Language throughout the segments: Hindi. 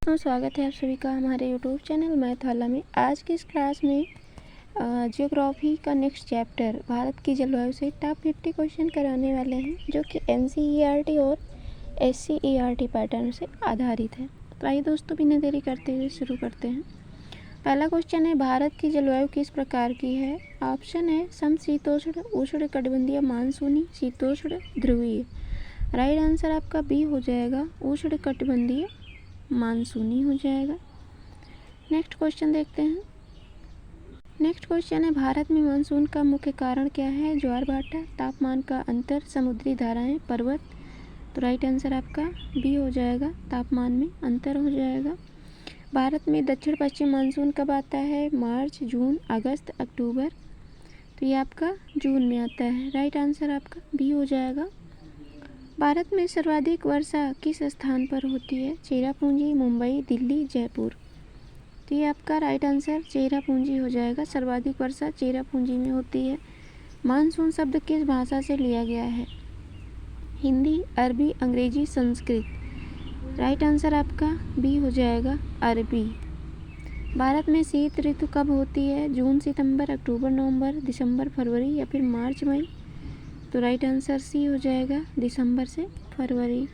दोस्तों, स्वागत है आप सभी का हमारे यूट्यूब चैनल मैथवाला में। आज की इस क्लास में जियोग्राफी का नेक्स्ट चैप्टर भारत की जलवायु से टॉप 50 क्वेश्चन कराने वाले हैं, जो कि NCERT और SCERT पैटर्न से आधारित है। तो आइए दोस्तों, बिना देरी करते हुए शुरू करते हैं। पहला क्वेश्चन है, भारत की जलवायु किस प्रकार की है? ऑप्शन है समशीतोष्ण, उष्णकटिबंधीय, मानसूनी, शीतोष्ण, ध्रुवीय। राइट आंसर आपका बी हो जाएगा, उष्णकटिबंधीय मानसूनी हो जाएगा। नेक्स्ट क्वेश्चन देखते हैं। नेक्स्ट क्वेश्चन है, भारत में मानसून का मुख्य कारण क्या है? ज्वार भाटा, तापमान का अंतर, समुद्री धाराएं, पर्वत। तो राइट आंसर आपका बी हो जाएगा, तापमान में अंतर हो जाएगा। भारत में दक्षिण पश्चिम मानसून कब आता है? मार्च, जून, अगस्त, अक्टूबर। तो ये आपका जून में आता है। राइट आंसर आपका बी हो जाएगा। भारत में सर्वाधिक वर्षा किस स्थान पर होती है? चेरापूंजी, मुंबई, दिल्ली, जयपुर। तो ये आपका राइट आंसर चेरापूंजी हो जाएगा। सर्वाधिक वर्षा चेरापूंजी में होती है। मानसून शब्द किस भाषा से लिया गया है? हिंदी, अरबी, अंग्रेजी, संस्कृत। राइट आंसर आपका बी हो जाएगा, अरबी। भारत में शीत ऋतु कब होती है? जून, सितंबर, अक्टूबर, नवंबर, दिसंबर, फरवरी या फिर मार्च, मई। तो राइट आंसर सी हो जाएगा, दिसंबर से फरवरी।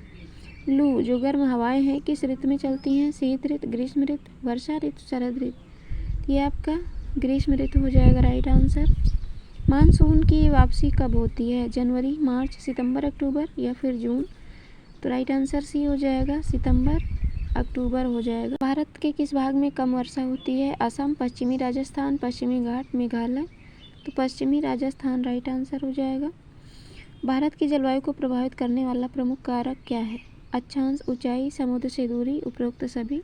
लू जो गर्म हवाएं हैं किस ऋतु में चलती हैं? शीत ऋतु, ग्रीष्म ऋतु, वर्षा ऋतु, शरद ऋतु। ये आपका ग्रीष्म ऋतु हो जाएगा। Right answer. मानसून की वापसी कब होती है? जनवरी, मार्च, सितंबर, अक्टूबर या फिर जून। तो राइट आंसर सी हो जाएगा, सितंबर, अक्टूबर हो जाएगा। भारत के किस भाग में कम वर्षा होती है? असम, पश्चिमी राजस्थान, पश्चिमी घाट, मेघालय। तो पश्चिमी राजस्थान राइट आंसर हो जाएगा। भारत की जलवायु को प्रभावित करने वाला प्रमुख कारक क्या है? अक्षांश, ऊंचाई, समुद्र से दूरी, उपरोक्त सभी।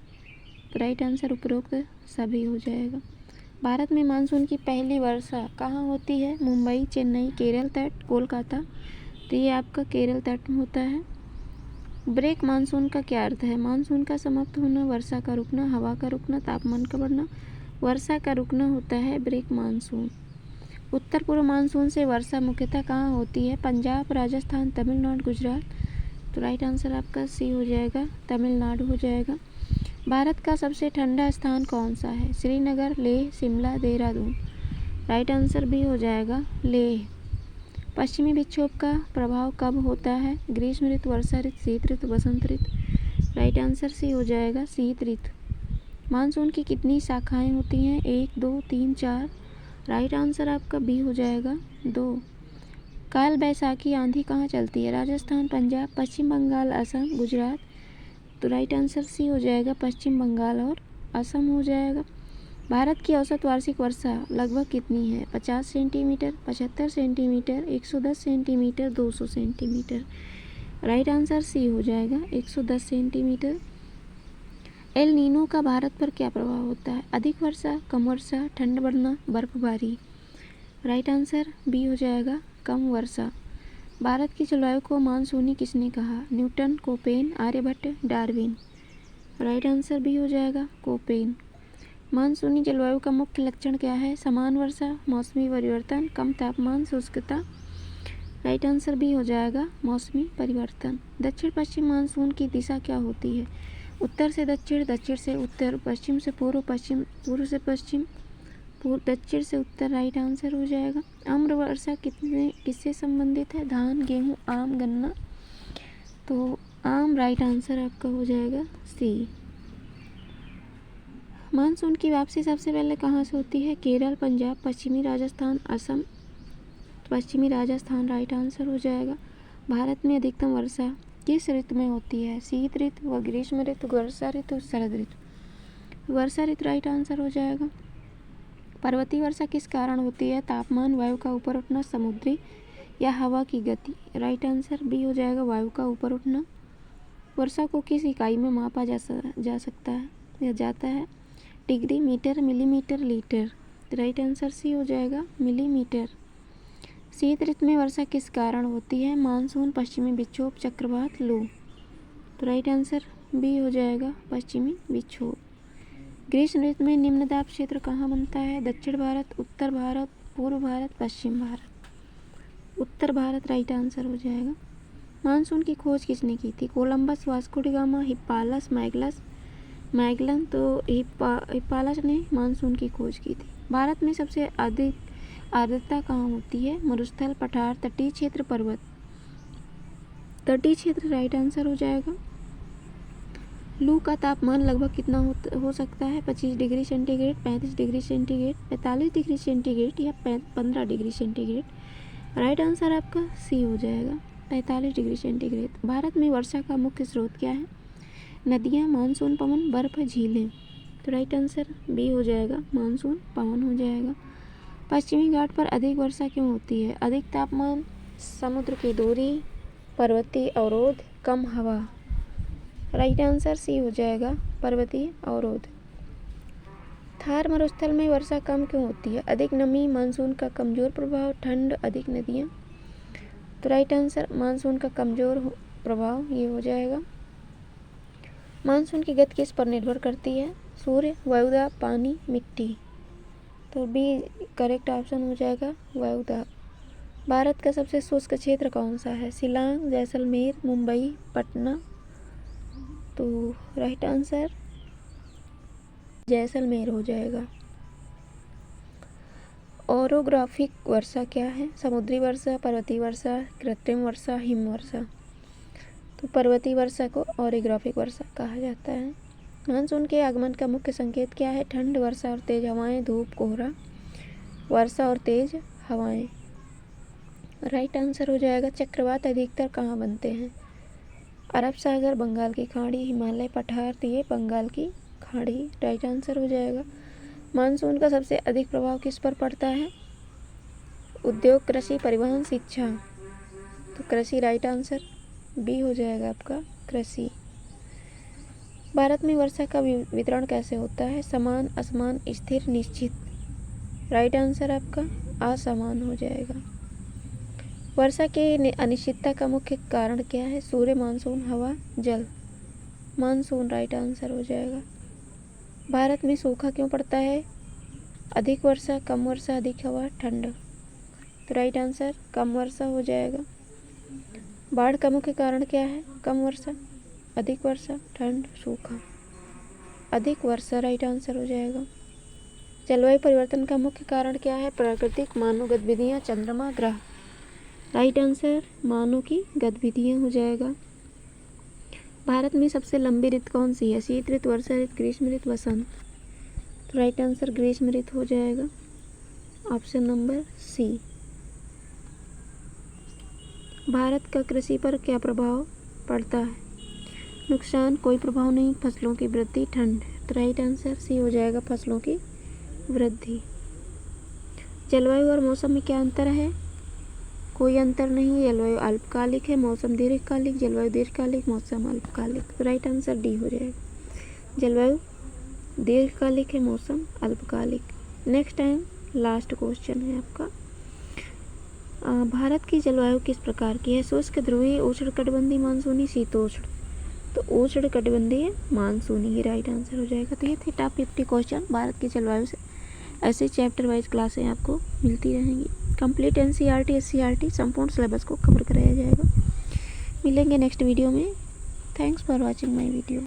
तो राइट आंसर उपरोक्त सभी हो जाएगा। भारत में मानसून की पहली वर्षा कहाँ होती है? मुंबई, चेन्नई, केरल तट, कोलकाता। तो ये आपका केरल तट में होता है। ब्रेक मानसून का क्या अर्थ है? मानसून का समाप्त होना, वर्षा का रुकना, हवा का रुकना, तापमान का बढ़ना। वर्षा का रुकना होता है ब्रेक मानसून। उत्तर पूर्व मानसून से वर्षा मुख्यतः कहाँ होती है? पंजाब, राजस्थान, तमिलनाडु, गुजरात। तो राइट आंसर आपका सी हो जाएगा, तमिलनाडु हो जाएगा। भारत का सबसे ठंडा स्थान कौन सा है? श्रीनगर, लेह, शिमला, देहरादून। राइट आंसर भी हो जाएगा, लेह। पश्चिमी विक्षोभ का प्रभाव कब होता है? ग्रीष्म ऋतु, वर्षा ऋतु, शीत ऋतु, बसंत ऋतु। राइट आंसर सी हो जाएगा, शीत ऋतु। मानसून की कितनी शाखाएं होती हैं? 1, 2, 3, 4। राइट आंसर आपका बी हो जाएगा, 2। काल बैसाखी आंधी कहाँ चलती है? राजस्थान, पंजाब, पश्चिम बंगाल, असम, गुजरात। तो राइट आंसर सी हो जाएगा, पश्चिम बंगाल और असम हो जाएगा। भारत की औसत वार्षिक वर्षा लगभग कितनी है? 50 centimetre, 75 centimetre, 110 centimetre, 200 centimetre. Right answer C हो जाएगा, 110 सेंटीमीटर। एल नीनो का भारत पर क्या प्रभाव होता है? अधिक वर्षा, कम वर्षा, ठंड बढ़ना, बर्फबारी। राइट आंसर बी हो जाएगा, कम वर्षा। भारत की जलवायु को मानसूनी किसने कहा? Newton, Koppen, Aryabhata, Darwin. Right answer B हो जाएगा, कोपेन। मानसूनी जलवायु का मुख्य लक्षण क्या है? समान वर्षा, मौसमी परिवर्तन, कम तापमान, शुष्कता। राइट आंसर बी हो जाएगा, मौसमी परिवर्तन। दक्षिण पश्चिम मानसून की दिशा क्या होती है? उत्तर से दक्षिण, दक्षिण से उत्तर, पश्चिम से पूर्व, पश्चिम, पूर्व से पश्चिम, दक्षिण से उत्तर। राइट आंसर हो जाएगा। आम्र वर्षा किससे संबंधित है? धान, गेहूं, आम, गन्ना। तो आम राइट आंसर आपका हो जाएगा, सी। मानसून की वापसी सबसे पहले कहाँ से होती है? केरल, पंजाब, पश्चिमी राजस्थान, असम। पश्चिमी राजस्थान राइट आंसर हो जाएगा। भारत में अधिकतम वर्षा किस ऋतु में होती है? शीत ऋतु व ग्रीष्म ऋतु, वर्षा ऋतु, शरद ऋतु। वर्षा ऋतु राइट आंसर हो जाएगा। पर्वतीय वर्षा किस कारण होती है? तापमान, वायु का ऊपर उठना, समुद्री या हवा की गति। राइट आंसर बी हो जाएगा, वायु का ऊपर उठना। वर्षा को किस इकाई में मापा जा सकता है या जाता है? Degree, metre, millimetre, litre. Right answer C हो जाएगा, मिलीमीटर। शीत ऋतु में वर्षा किस कारण होती है? मानसून, पश्चिमी विक्षोभ, चक्रवात, लू। तो राइट आंसर बी हो जाएगा, पश्चिमी विक्षोभ। ग्रीष्म ऋतु में निम्न दाब क्षेत्र कहाँ बनता है? दक्षिण भारत, उत्तर भारत, पूर्व भारत, पश्चिम भारत। उत्तर भारत राइट आंसर हो जाएगा। मानसून की खोज किसने की थी? Columbus, Vasco da Gama, Hippalus, Magellan. Magellan तो हिप्पालस ने मानसून की खोज की थी। भारत में सबसे अधिक आर्द्रता कहाँ होती है? मरुस्थल, पठार, तटीय क्षेत्र, पर्वत। तटीय क्षेत्र राइट आंसर हो जाएगा। लू का तापमान लगभग कितना हो सकता है? 25 degree centigrade, 35 degree centigrade, 45 degree centigrade या 15 डिग्री सेंटीग्रेड। राइट आंसर आपका सी हो जाएगा, 45 डिग्री सेंटीग्रेड। भारत में वर्षा का मुख्य स्रोत क्या है? नदियाँ, मानसून पवन, बर्फ, झीलें। तो राइट आंसर बी हो जाएगा, मानसून पवन हो जाएगा। पश्चिमी घाट पर अधिक वर्षा क्यों होती है? अधिक तापमान, समुद्र की दूरी, पर्वतीय अवरोध, कम हवा। राइट आंसर सी हो जाएगा, पर्वतीय अवरोध। थार मरुस्थल में वर्षा कम क्यों होती है? अधिक नमी, मानसून का कमजोर प्रभाव, ठंड, अधिक नदियाँ। तो राइट आंसर मानसून का कमजोर प्रभाव ये हो जाएगा। मानसून की गति किस पर निर्भर करती है? सूर्य, वायुदाब, पानी, मिट्टी। तो बी करेक्ट ऑप्शन हो जाएगा, वायुदाब। भारत का सबसे शुष्क क्षेत्र कौन सा है? शिलांग, जैसलमेर, मुंबई, पटना। तो राइट आंसर जैसलमेर हो जाएगा। ओरोग्राफिक वर्षा क्या है? समुद्री वर्षा, पर्वतीय वर्षा, कृत्रिम वर्षा, हिम वर्षा। तो पर्वतीय वर्षा को ओरोग्राफिक वर्षा कहा जाता है। मानसून के आगमन का मुख्य संकेत क्या है? ठंड, वर्षा और तेज हवाएं, धूप, कोहरा। वर्षा और तेज हवाएं। राइट आंसर हो जाएगा। चक्रवात अधिकतर कहाँ बनते हैं? अरब सागर, बंगाल की खाड़ी, हिमालय, पठार, दिए बंगाल की खाड़ी। राइट आंसर हो जाएगा। मानसून का सबसे अधिक प्रभाव किस पर पड़ता है? उद्योग, कृषि, परिवहन, शिक्षा। तो कृषि राइट आंसर बी हो जाएगा आपका, कृषि। भारत में वर्षा का वितरण कैसे होता है? समान, असमान, स्थिर, निश्चित। राइट आंसर आपका असमान हो जाएगा। वर्षा की अनिश्चितता का मुख्य कारण क्या है? सूर्य, मानसून, हवा, जल। मानसून राइट आंसर हो जाएगा। भारत में सूखा क्यों पड़ता है? अधिक वर्षा, कम वर्षा, अधिक हवा, ठंड। तो राइट आंसर कम वर्षा हो जाएगा। बाढ़ का मुख्य कारण क्या है? कम वर्षा, अधिक वर्षा, ठंड, सूखा। अधिक वर्षा राइट आंसर हो जाएगा। जलवायु परिवर्तन का मुख्य कारण क्या है? प्राकृतिक, मानव गतिविधियाँ, चंद्रमा, ग्रह। राइट आंसर मानव की गतिविधियाँ हो जाएगा। भारत में सबसे लंबी ऋतु कौन सी है? शीत ऋतु, वर्षा ऋतु, ग्रीष्म ऋतु, वसंत। तो राइट आंसर ग्रीष्म ऋतु हो जाएगा, ऑप्शन नंबर सी। भारत का कृषि पर क्या प्रभाव पड़ता है? नुकसान, कोई प्रभाव नहीं, फसलों की वृद्धि, ठंड। तो राइट आंसर सी हो जाएगा, फसलों की वृद्धि। जलवायु और मौसम में क्या अंतर है? कोई अंतर नहीं। जलवायु अल्पकालिक है, मौसम दीर्घकालिक। जलवायु दीर्घकालिक, मौसम अल्पकालिक। तो राइट आंसर डी हो जाएगा। जलवायु दीर्घकालिक है, मौसम अल्पकालिक। नेक्स्ट टाइम लास्ट क्वेश्चन है आपका। भारत की जलवायु किस प्रकार की है? शुष्क, ध्रुवीय, उष्णकटिबंधीय, मानसूनी, शीतोष्ण। तो उष्णकटिबंधीय, मानसूनी ही राइट आंसर हो जाएगा। तो ये थे टॉप 50 क्वेश्चन भारत की जलवायु से। ऐसे चैप्टर वाइज क्लासें आपको मिलती रहेंगी। कंप्लीट एनसीईआरटी, एससीईआरटी संपूर्ण सिलेबस को कवर कराया जाएगा। मिलेंगे नेक्स्ट वीडियो में। Thanks for watching my video.